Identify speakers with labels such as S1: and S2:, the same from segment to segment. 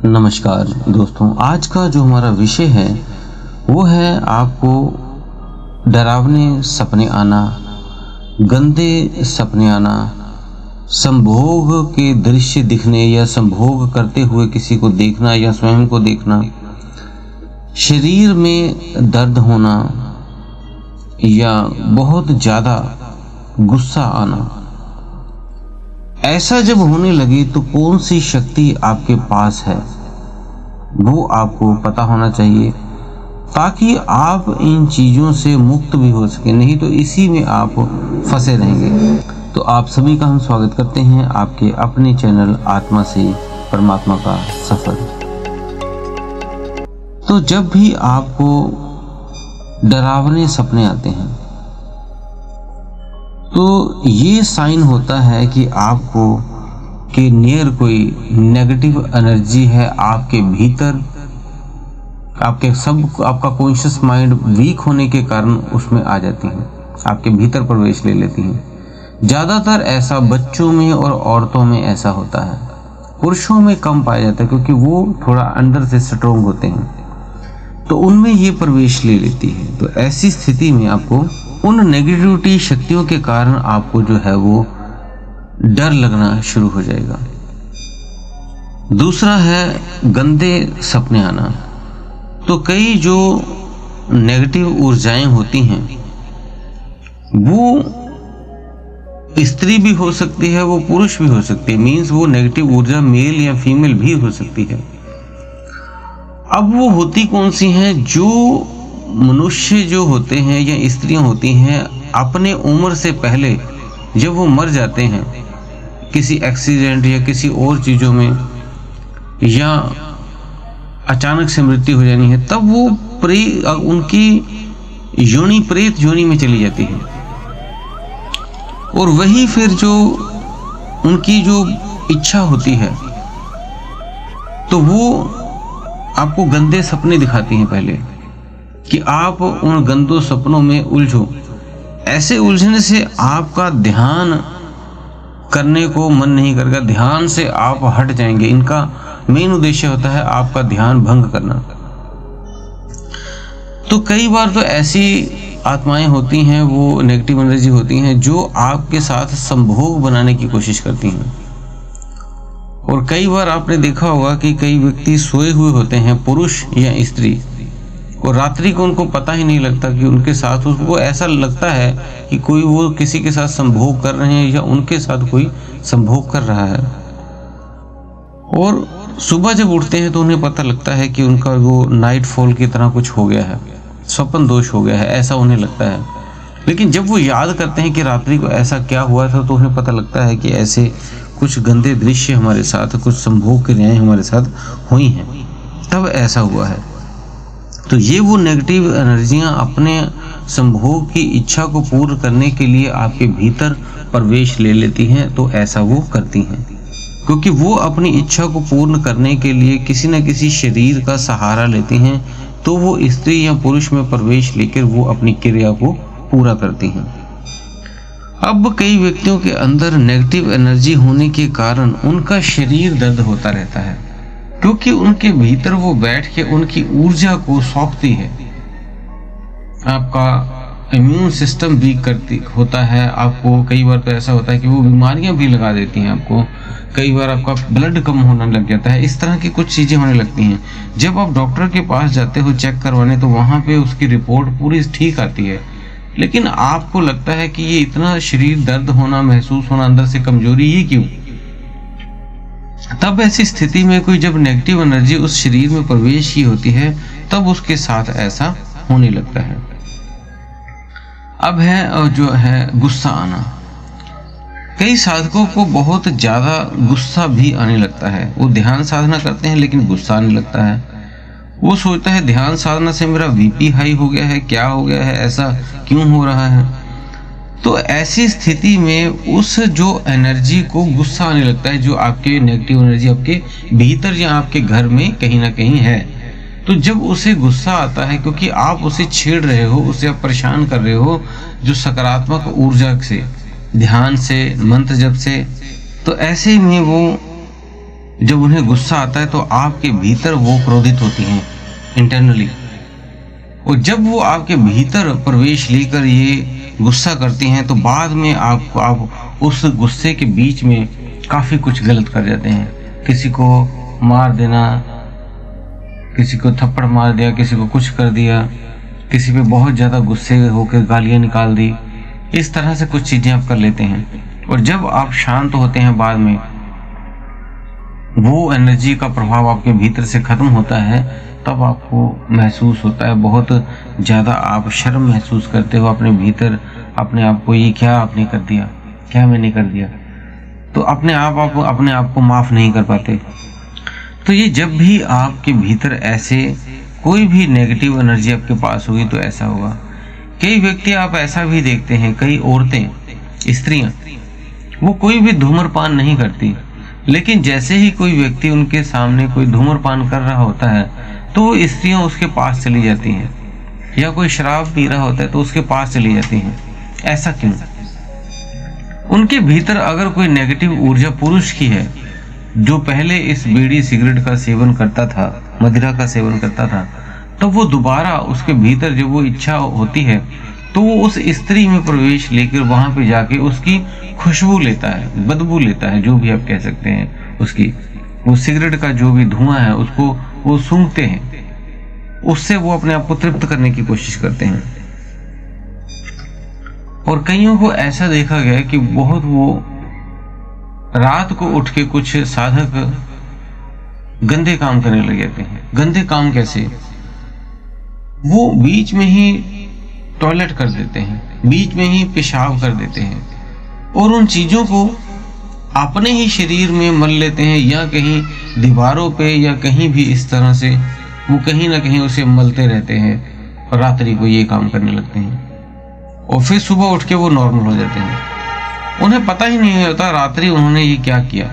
S1: नमस्कार दोस्तों, आज का जो हमारा विषय है वो है आपको डरावने सपने आना, गंदे सपने आना, संभोग के दृश्य दिखने या संभोग करते हुए किसी को देखना या स्वयं को देखना, शरीर में दर्द होना या बहुत ज़्यादा गुस्सा आना। ऐसा जब होने लगे तो कौन सी शक्ति आपके पास है वो आपको पता होना चाहिए, ताकि आप इन चीज़ों से मुक्त भी हो सके, नहीं तो इसी में आप फंसे रहेंगे। तो आप सभी का हम स्वागत करते हैं आपके अपने चैनल आत्मा से परमात्मा का सफ़र। तो जब भी आपको डरावने सपने आते हैं तो ये साइन होता है कि आपको के नियर कोई नेगेटिव एनर्जी है आपके भीतर। आपका कॉन्शियस माइंड वीक होने के कारण उसमें आ जाती हैं, आपके भीतर प्रवेश ले लेती हैं। ज़्यादातर ऐसा बच्चों में और औरतों में ऐसा होता है, पुरुषों में कम पाया जाता है क्योंकि वो थोड़ा अंदर से स्ट्रोंग होते हैं, तो उनमें ये प्रवेश ले लेती है। तो ऐसी स्थिति में आपको उन नेगेटिविटी शक्तियों के कारण आपको जो है वो डर लगना शुरू हो जाएगा। दूसरा है गंदे सपने आना। तो कई जो नेगेटिव ऊर्जाएं होती हैं वो स्त्री भी हो सकती है, वो पुरुष भी हो सकती है, मीन्स वो नेगेटिव ऊर्जा मेल या फीमेल भी हो सकती है। अब वो होती कौन सी हैं? जो मनुष्य जो होते हैं या स्त्रियां होती हैं अपने उम्र से पहले जब वो मर जाते हैं किसी एक्सीडेंट या किसी और चीज़ों में, या अचानक से मृत्यु हो जानी है, तब वो उनकी योनि प्रेत योनि में चली जाती है। और वही फिर जो उनकी जो इच्छा होती है तो वो आपको गंदे सपने दिखाती हैं पहले कि आप उन गंदों सपनों में उलझो। ऐसे उलझने से आपका ध्यान करने को मन नहीं करेगा, ध्यान से आप हट जाएंगे। इनका मेन उद्देश्य होता है आपका ध्यान भंग करना। तो कई बार तो ऐसी आत्माएं होती हैं, वो नेगेटिव एनर्जी होती हैं जो आपके साथ संभोग बनाने की कोशिश करती हैं। और कई बार आपने देखा होगा कि कई व्यक्ति सोए हुए होते हैं, पुरुष या स्त्री, और रात्रि को उनको पता ही नहीं लगता कि उनके साथ, उसको ऐसा लगता है कि कोई वो किसी के साथ संभोग कर रहे हैं या उनके साथ कोई संभोग कर रहा है। और सुबह जब उठते हैं तो उन्हें पता लगता है कि उनका वो नाइट फॉल की तरह कुछ हो गया है, स्वप्न दोष हो गया है, ऐसा उन्हें लगता है। लेकिन जब वो याद करते हैं कि रात्रि को ऐसा क्या हुआ था तो उन्हें पता लगता है कि ऐसे कुछ गंदे दृश्य हमारे साथ, कुछ संभोग क्रियाएं हमारे साथ हुई हैं, तब ऐसा हुआ है। तो ये वो नेगेटिव एनर्जियां अपने संभोग की इच्छा को पूर्ण करने के लिए आपके भीतर प्रवेश ले लेती हैं। तो ऐसा वो करती हैं क्योंकि वो अपनी इच्छा को पूर्ण करने के लिए किसी न किसी शरीर का सहारा लेती हैं। तो वो स्त्री या पुरुष में प्रवेश लेकर वो अपनी क्रिया को पूरा करती हैं। अब कई व्यक्तियों के अंदर नेगेटिव एनर्जी होने के कारण उनका शरीर दर्द होता रहता है, क्योंकि उनके भीतर वो बैठ के उनकी ऊर्जा को सौंपती है। आपका इम्यून सिस्टम वीक होता है, आपको कई बार तो ऐसा होता है कि वो बीमारियां भी लगा देती हैं आपको, कई बार आपका ब्लड कम होने लग जाता है, इस तरह की कुछ चीज़ें होने लगती हैं। जब आप डॉक्टर के पास जाते हो चेक करवाने तो वहाँ पे उसकी रिपोर्ट पूरी ठीक आती है, लेकिन आपको लगता है कि ये इतना शरीर दर्द होना, महसूस होना, अंदर से कमजोरी, ये क्यों? तब ऐसी स्थिति में कोई जब नेगेटिव एनर्जी उस शरीर में प्रवेश की होती है तब उसके साथ ऐसा होने लगता है। अब है जो है गुस्सा आना। कई साधकों को बहुत ज़्यादा गुस्सा भी आने लगता है। वो ध्यान साधना करते हैं लेकिन गुस्सा आने लगता है। वो सोचता है ध्यान साधना से मेरा बीपी हाई हो गया है, क्या हो गया है, ऐसा क्यों हो रहा है। तो ऐसी स्थिति में उस जो एनर्जी को गुस्सा आने लगता है, जो आपके नेगेटिव एनर्जी आपके भीतर या आपके घर में कहीं ना कहीं है। तो जब उसे गुस्सा आता है क्योंकि आप उसे छेड़ रहे हो, उसे आप परेशान कर रहे हो जो सकारात्मक ऊर्जा से, ध्यान से, मंत्र जप से, तो ऐसे में वो जब उन्हें गुस्सा आता है तो आपके भीतर वो क्रोधित होती हैं इंटरनली, और जब वो आपके भीतर प्रवेश लेकर ये गुस्सा करती हैं तो बाद में आप उस गुस्से के बीच में काफ़ी कुछ गलत कर जाते हैं। किसी को मार देना, किसी को थप्पड़ मार दिया, किसी को कुछ कर दिया, किसी पे बहुत ज़्यादा गुस्से होकर गालियाँ निकाल दी, इस तरह से कुछ चीज़ें आप कर लेते हैं। और जब आप शांत होते हैं बाद में, वो एनर्जी का प्रभाव आपके भीतर से खत्म होता है, तब आपको महसूस होता है बहुत ज़्यादा, आप शर्म महसूस करते हो अपने भीतर, अपने आप को, ये क्या आपने कर दिया, क्या मैंने कर दिया, तो अपने आप को माफ़ नहीं कर पाते। तो ये जब भी आपके भीतर ऐसे कोई भी नेगेटिव एनर्जी आपके पास होगी तो ऐसा होगा। कई व्यक्ति आप ऐसा भी देखते हैं, कई औरतें, स्त्रियां, वो कोई भी धूम्रपान नहीं करती, लेकिन जैसे ही कोई व्यक्ति उनके सामने कोई धूम्रपान कर रहा होता है तो वो स्त्रियां उसके पास चली जाती हैं, या कोई शराब पी रहा होता है तो उसके पास चली जाती हैं। ऐसा क्यों? उनके भीतर अगर कोई नेगेटिव ऊर्जा पुरुष की है, जो पहले इस बीड़ी सिगरेट का सेवन करता था, मदिरा का सेवन करता था, तो वो दोबारा उसके भीतर जब वो इच्छा होती है तो वो उस स्त्री में प्रवेश लेकर वहां पे जाके उसकी खुशबू लेता है, बदबू लेता है, जो भी आप कह सकते हैं, उसकी वो सिगरेट का जो भी धुआं है उसको वो सूंघते हैं, उससे वो अपने आप को तृप्त करने की कोशिश करते हैं। और कईयों को ऐसा देखा गया है कि बहुत वो रात को उठ के कुछ साधक गंदे काम करने लग जाते हैं। गंदे काम कैसे? वो बीच में ही टॉयलेट कर देते हैं, बीच में ही पेशाब कर देते हैं, और उन चीजों को अपने ही शरीर में मल लेते हैं, या कहीं दीवारों पे या कहीं भी इस तरह से वो कहीं ना कहीं उसे मलते रहते हैं, और रात्रि को ये काम करने लगते हैं, और फिर सुबह उठ के वो नॉर्मल हो जाते हैं। उन्हें पता ही नहीं होता रात्रि उन्होंने ये क्या किया।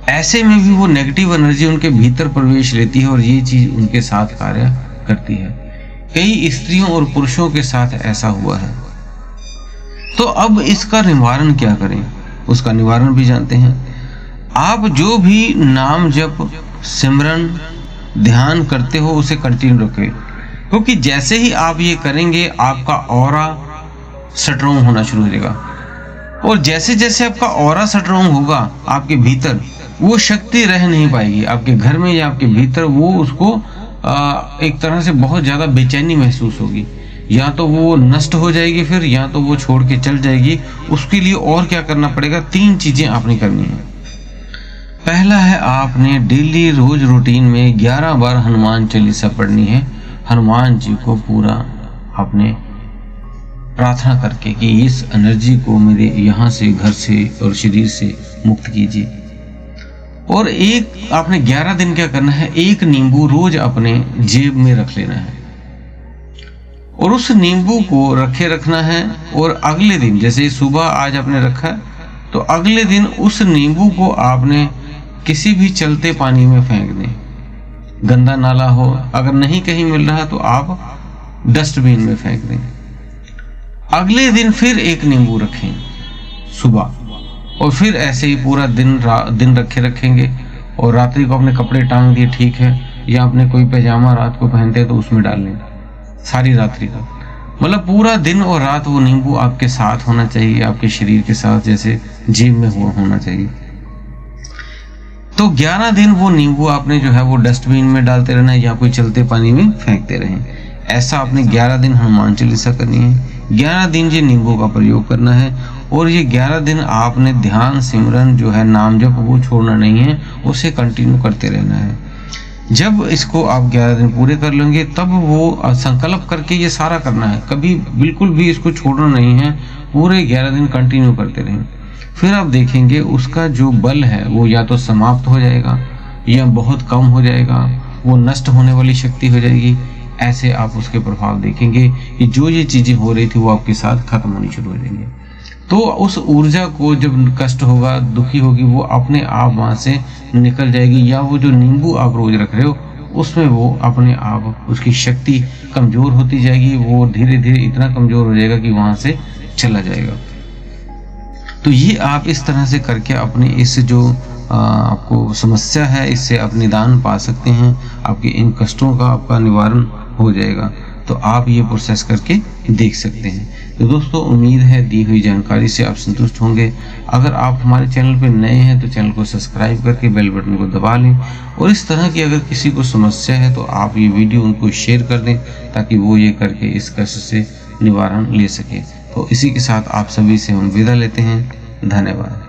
S1: ऐसे में भी वो नेगेटिव एनर्जी उनके भीतर प्रवेश लेती है और ये चीज उनके साथ कार्य करती है। कई स्त्रियों और पुरुषों के साथ ऐसा हुआ है। तो अब इसका निवारण क्या करें? उसका निवारण भी जानते हैं। आप जो भी नाम जप, सिमरन, ध्यान करते हो उसे कंटिन्यू रखें, क्योंकि जैसे ही आप ये करेंगे आपका ऑरा स्ट्रॉन्ग होना शुरू हो जाएगा, और जैसे जैसे आपका ऑरा स्ट्रॉन्ग होगा आपके भीतर, वो शक्ति रह नहीं पाएगी आपके घर में या आपके भीतर। वो उसको एक तरह से बहुत ज़्यादा बेचैनी महसूस होगी, या तो वो नष्ट हो जाएगी फिर, या तो वो छोड़ के चल जाएगी। उसके लिए और क्या करना पड़ेगा? 3 चीज़ें आपने करनी है। पहला है, आपने डेली रोज रूटीन में 11 बार हनुमान चालीसा पढ़नी है। हनुमान जी को पूरा आपने प्रार्थना करके कि इस एनर्जी को मेरे यहाँ से, घर से और शरीर से मुक्त कीजिए। और एक आपने 11 दिन क्या करना है, एक नींबू रोज अपने जेब में रख लेना है, और उस नींबू को रखे रखना है। और अगले दिन, जैसे सुबह आज आपने रखा है, तो अगले दिन उस नींबू को आपने किसी भी चलते पानी में फेंक दें। गंदा नाला हो, अगर नहीं कहीं मिल रहा तो आप डस्टबिन में फेंक दें। अगले दिन फिर एक नींबू रखें सुबह, और फिर ऐसे ही पूरा दिन रखेंगे। और रात्रि को अपने कपड़े टांग दिए, ठीक है, या आपने कोई पैजामा रात को पहनते हैं तो उसमें डाल लें सारी रात्रि का। मतलब पूरा दिन और रात वो नींबू आपके साथ होना चाहिए, आपके शरीर के साथ, जैसे जेब में होना चाहिए। तो 11 दिन वो नींबू आपने जो है वो डस्टबिन में डालते रहना है, या कोई चलते पानी में फेंकते रहें। ऐसा आपने 11 दिन हनुमान चालीसा करनी है, 11 दिन ये नींबू का प्रयोग करना है। और ये 11 दिन आपने ध्यान, सिमरन जो है, नाम जप, वो छोड़ना नहीं है, उसे कंटिन्यू करते रहना है। जब इसको आप 11 दिन पूरे कर लेंगे तब वो संकल्प करके ये सारा करना है, कभी बिल्कुल भी इसको छोड़ना नहीं है, पूरे 11 दिन कंटिन्यू करते रहें। फिर आप देखेंगे उसका जो बल है वो या तो समाप्त हो जाएगा या बहुत कम हो जाएगा, वो नष्ट होने वाली शक्ति हो जाएगी। ऐसे आप उसके प्रभाव देखेंगे कि जो ये चीज़ें हो रही थी वो आपके साथ खत्म होनी शुरू हो जाएंगी। तो उस ऊर्जा को जब कष्ट होगा, दुखी होगी, वो अपने आप वहाँ से निकल जाएगी, या वो जो नींबू आप रोज रख रहे हो उसमें वो अपने आप उसकी शक्ति कमज़ोर होती जाएगी, वो धीरे धीरे इतना कमज़ोर हो जाएगा कि वहाँ से चला जाएगा। तो ये आप इस तरह से करके अपने इस जो आपको समस्या है इससे आप निदान पा सकते हैं, आपके इन कष्टों का आपका निवारण हो जाएगा। तो आप ये प्रोसेस करके देख सकते हैं। तो दोस्तों उम्मीद है दी हुई जानकारी से आप संतुष्ट होंगे। अगर आप हमारे चैनल पर नए हैं तो चैनल को सब्सक्राइब करके बेल बटन को दबा लें, और इस तरह की अगर किसी को समस्या है तो आप ये वीडियो उनको शेयर कर दें ताकि वो ये करके इस कष्ट से निवारण ले सके। तो इसी के साथ आप सभी से हम विदा लेते हैं। धन्यवाद।